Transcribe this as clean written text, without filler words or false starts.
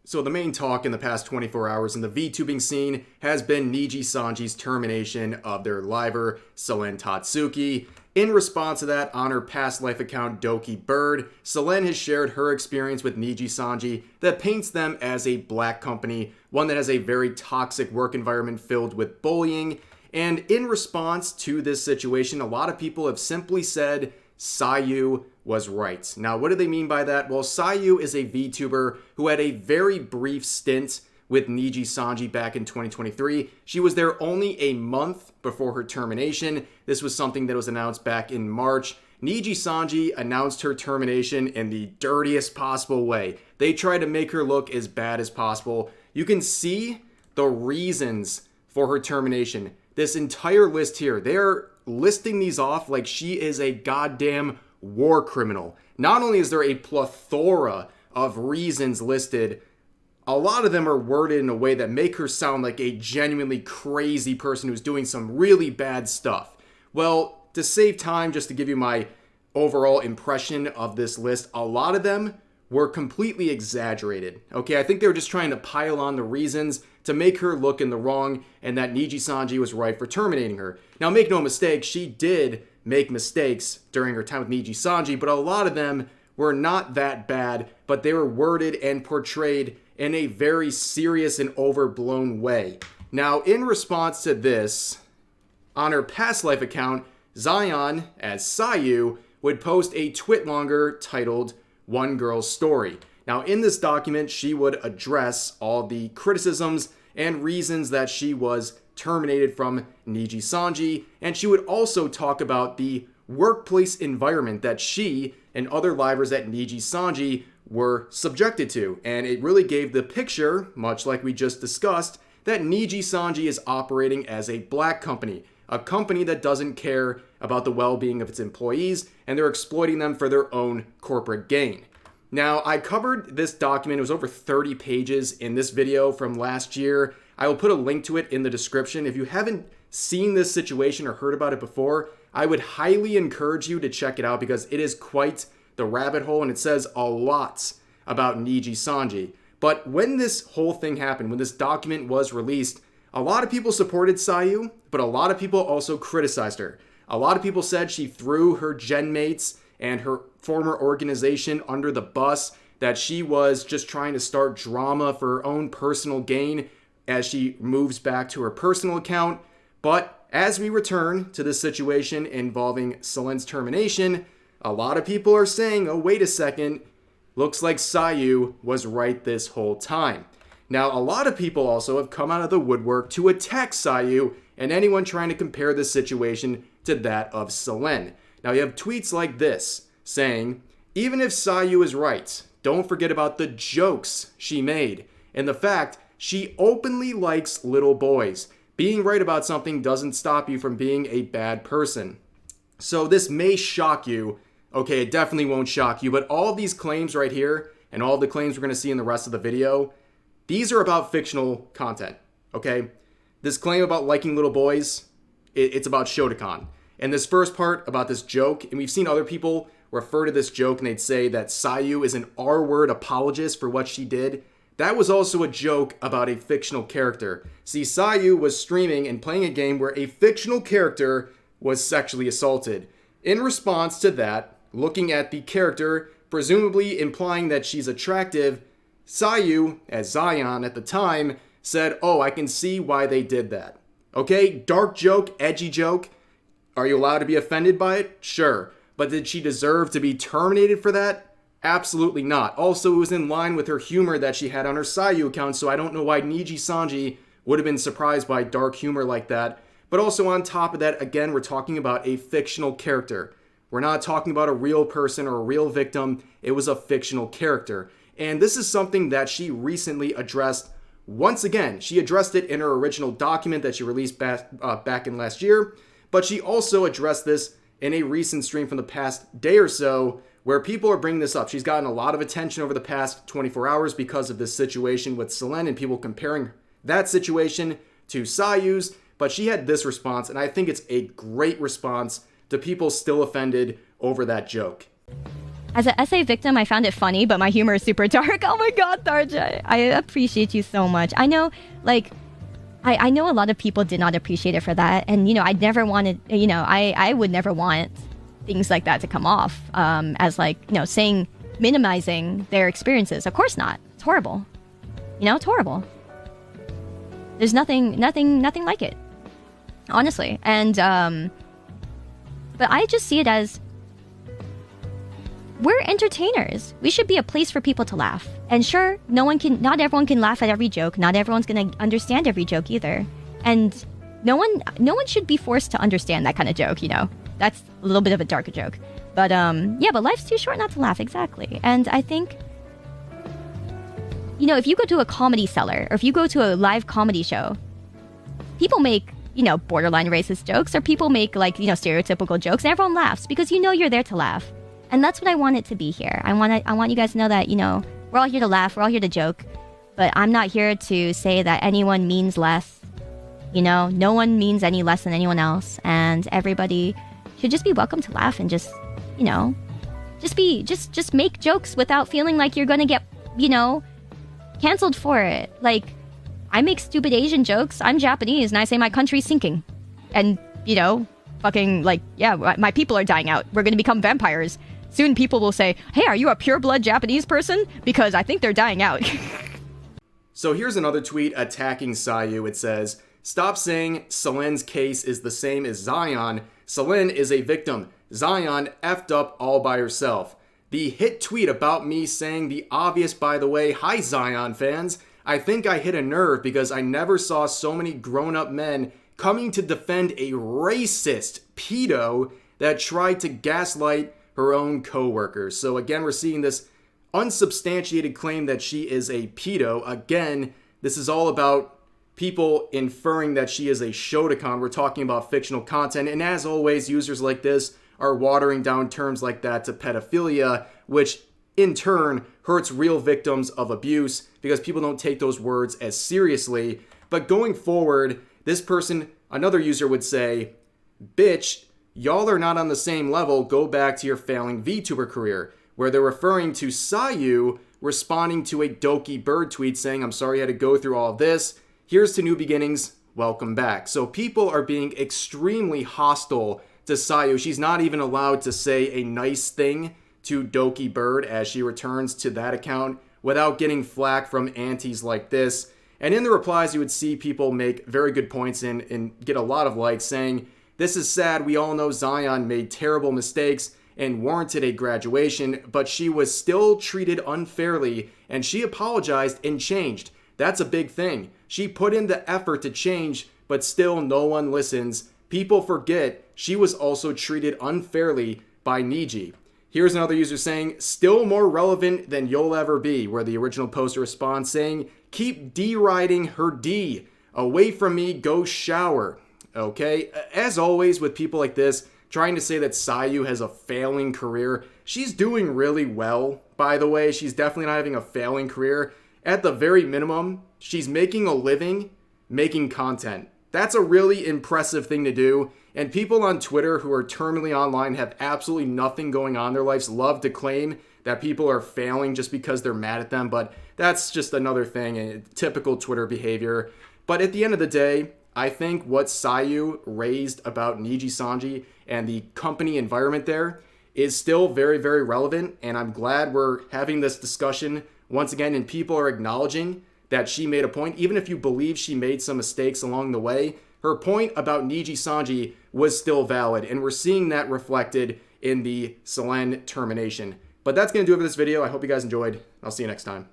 So the main talk in the past 24 hours in the VTubing scene has been Nijisanji's termination of their liver, Selen Tatsuki. In response to that, on her past life account Doki Bird, Selen has shared her experience with Nijisanji that paints them as a black company, one that has a very toxic work environment filled with bullying. And in response to this situation, a lot of people have simply said Sayu was right. Now, what do they mean by that? Well, Sayu is a VTuber who had a very brief stint with Nijisanji back in 2023. She was there only a month before her termination. This was something that was announced back in March. Nijisanji announced her termination in the dirtiest possible way. They tried to make her look as bad as possible. You can see the reasons for her termination. This entire list here, they're listing these off like she is a goddamn war criminal. Not only is there a plethora of reasons listed, a lot of them are worded in a way that make her sound like a genuinely crazy person who's doing some really bad stuff. Well, to save time, just to give you my overall impression of this list, a lot of them were completely exaggerated. Okay, I think they were just trying to pile on the reasons to make her look in the wrong and that Nijisanji was right for terminating her. Now, make no mistake, she did make mistakes during her time with Nijisanji, but a lot of them were not that bad, but they were worded and portrayed in a very serious and overblown way. Now, in response to this, on her past life account, Zaion, as Sayu, would post a twit longer titled One Girl's Story. Now, in this document, she would address all the criticisms and reasons that she was terminated from Nijisanji, and she would also talk about the workplace environment that she and other livers at Nijisanji were subjected to. And it really gave the picture, much like we just discussed, that Nijisanji is operating as a black company, a company that doesn't care about the well-being of its employees, and they're exploiting them for their own corporate gain. Now, I covered this document. It was over 30 pages in this video from last year. I will put a link to it in the description. If you haven't seen this situation or heard about it before, I would highly encourage you to check it out because it is quite the rabbit hole and it says a lot about Nijisanji. But when this whole thing happened, when this document was released, a lot of people supported Sayu, but a lot of people also criticized her. A lot of people said she threw her gen mates and her former organization under the bus, that she was just trying to start drama for her own personal gain as she moves back to her personal account. But as we return to this situation involving Selen's termination, a lot of people are saying, oh, wait a second, looks like Sayu was right this whole time. Now, a lot of people also have come out of the woodwork to attack Sayu and anyone trying to compare this situation to that of Selen. Now, you have tweets like this saying, even if Sayu is right, don't forget about the jokes she made and the fact she openly likes little boys. Being right about something doesn't stop you from being a bad person. So this may shock you. Okay, it definitely won't shock you, but all of these claims right here and all the claims we're going to see in the rest of the video, these are about fictional content, okay? This claim about liking little boys, it's about Shotokan. And this first part about this joke, and we've seen other people refer to this joke and they'd say that Sayu is an R-word apologist for what she did. That was also a joke about a fictional character. See, Sayu was streaming and playing a game where a fictional character was sexually assaulted. In response to that, looking at the character, presumably implying that she's attractive, Sayu, as Zaion at the time, said, oh, I can see why they did that. Okay, dark joke, edgy joke. Are you allowed to be offended by it? Sure. But did she deserve to be terminated for that? Absolutely not. Also, it was in line with her humor that she had on her Sayu account, so I don't know why Nijisanji would have been surprised by dark humor like that. But also on top of that, again, we're talking about a fictional character. We're not talking about a real person or a real victim. It was a fictional character. And this is something that she recently addressed. Once again, she addressed it in her original document that she released back in last year. But she also addressed this in a recent stream from the past day or so where people are bringing this up. She's gotten a lot of attention over the past 24 hours because of this situation with Selen and people comparing that situation to Sayu's. But she had this response, and I think it's a great response to people still offended over that joke. As an essay victim, I found it funny, but my humor is super dark. Oh my god, Tharja. I appreciate you so much. I know, like, I know a lot of people did not appreciate it for that. And, you know, I never wanted, you know, I would never want things like that to come off as, like, you know, saying, minimizing their experiences. Of course not. It's horrible. You know, it's horrible. There's nothing like it. Honestly. And, but I just see it as, we're entertainers. We should be a place for people to laugh. And sure, not everyone can laugh at every joke. Not everyone's gonna understand every joke either. And no one should be forced to understand that kind of joke, you know. That's a little bit of a darker joke. But yeah, but life's too short not to laugh, exactly. And I think, you know, if you go to a comedy cellar, or if you go to a live comedy show, people make, you know, borderline racist jokes, or people make, like, you know, stereotypical jokes, and everyone laughs because you know you're there to laugh. And that's what I want it to be here. I want you guys to know that, you know, we're all here to laugh, we're all here to joke, but I'm not here to say that anyone means less. You know, no one means any less than anyone else, and everybody should just be welcome to laugh and just, you know, just make jokes without feeling like you're gonna get, you know, canceled for it. Like, I make stupid Asian jokes. I'm Japanese, and I say my country's sinking, and, you know, fucking, like, yeah, my people are dying out. We're gonna become vampires. Soon people will say, hey, are you a pure-blood Japanese person? Because I think they're dying out. So here's another tweet attacking Sayu. It says, stop saying Selen's case is the same as Zaion. Selen is a victim. Zaion effed up all by herself. The hit tweet about me saying the obvious, by the way. Hi, Zaion fans. I think I hit a nerve because I never saw so many grown-up men coming to defend a racist pedo that tried to gaslight her own co-workers. So again, we're seeing this unsubstantiated claim that she is a pedo. Again, this is all about people inferring that she is a shotacon. We're talking about fictional content, and as always, users like this are watering down terms like that to pedophilia, which in turn hurts real victims of abuse because people don't take those words as seriously. But going forward, this person, another user would say, bitch, y'all are not on the same level, go back to your failing VTuber career, where they're referring to Sayu responding to a Doki Bird tweet saying, I'm sorry you had to go through all this. Here's to new beginnings. Welcome back. So people are being extremely hostile to Sayu. She's not even allowed to say a nice thing to Doki Bird as she returns to that account without getting flack from antis like this. And in the replies, you would see people make very good points and get a lot of likes saying, this is sad. We all know Zaion made terrible mistakes and warranted a graduation, but she was still treated unfairly, and she apologized and changed. That's a big thing. She put in the effort to change, but still no one listens. People forget she was also treated unfairly by Niji. Here's another user saying, still more relevant than you'll ever be, where the original poster responds saying, keep deriding her D. Away from me, go shower. Okay, as always with people like this, trying to say that Sayu has a failing career, she's doing really well, by the way. She's definitely not having a failing career. At the very minimum, she's making a living making content. That's a really impressive thing to do. And people on Twitter who are terminally online have absolutely nothing going on in their lives love to claim that people are failing just because they're mad at them. But that's just another thing, typical Twitter behavior. But at the end of the day, I think what Sayu raised about Nijisanji and the company environment there is still very, very relevant. And I'm glad we're having this discussion once again, and people are acknowledging that she made a point. Even if you believe she made some mistakes along the way, her point about Nijisanji was still valid. And we're seeing that reflected in the Selen termination. But that's going to do it for this video. I hope you guys enjoyed. I'll see you next time.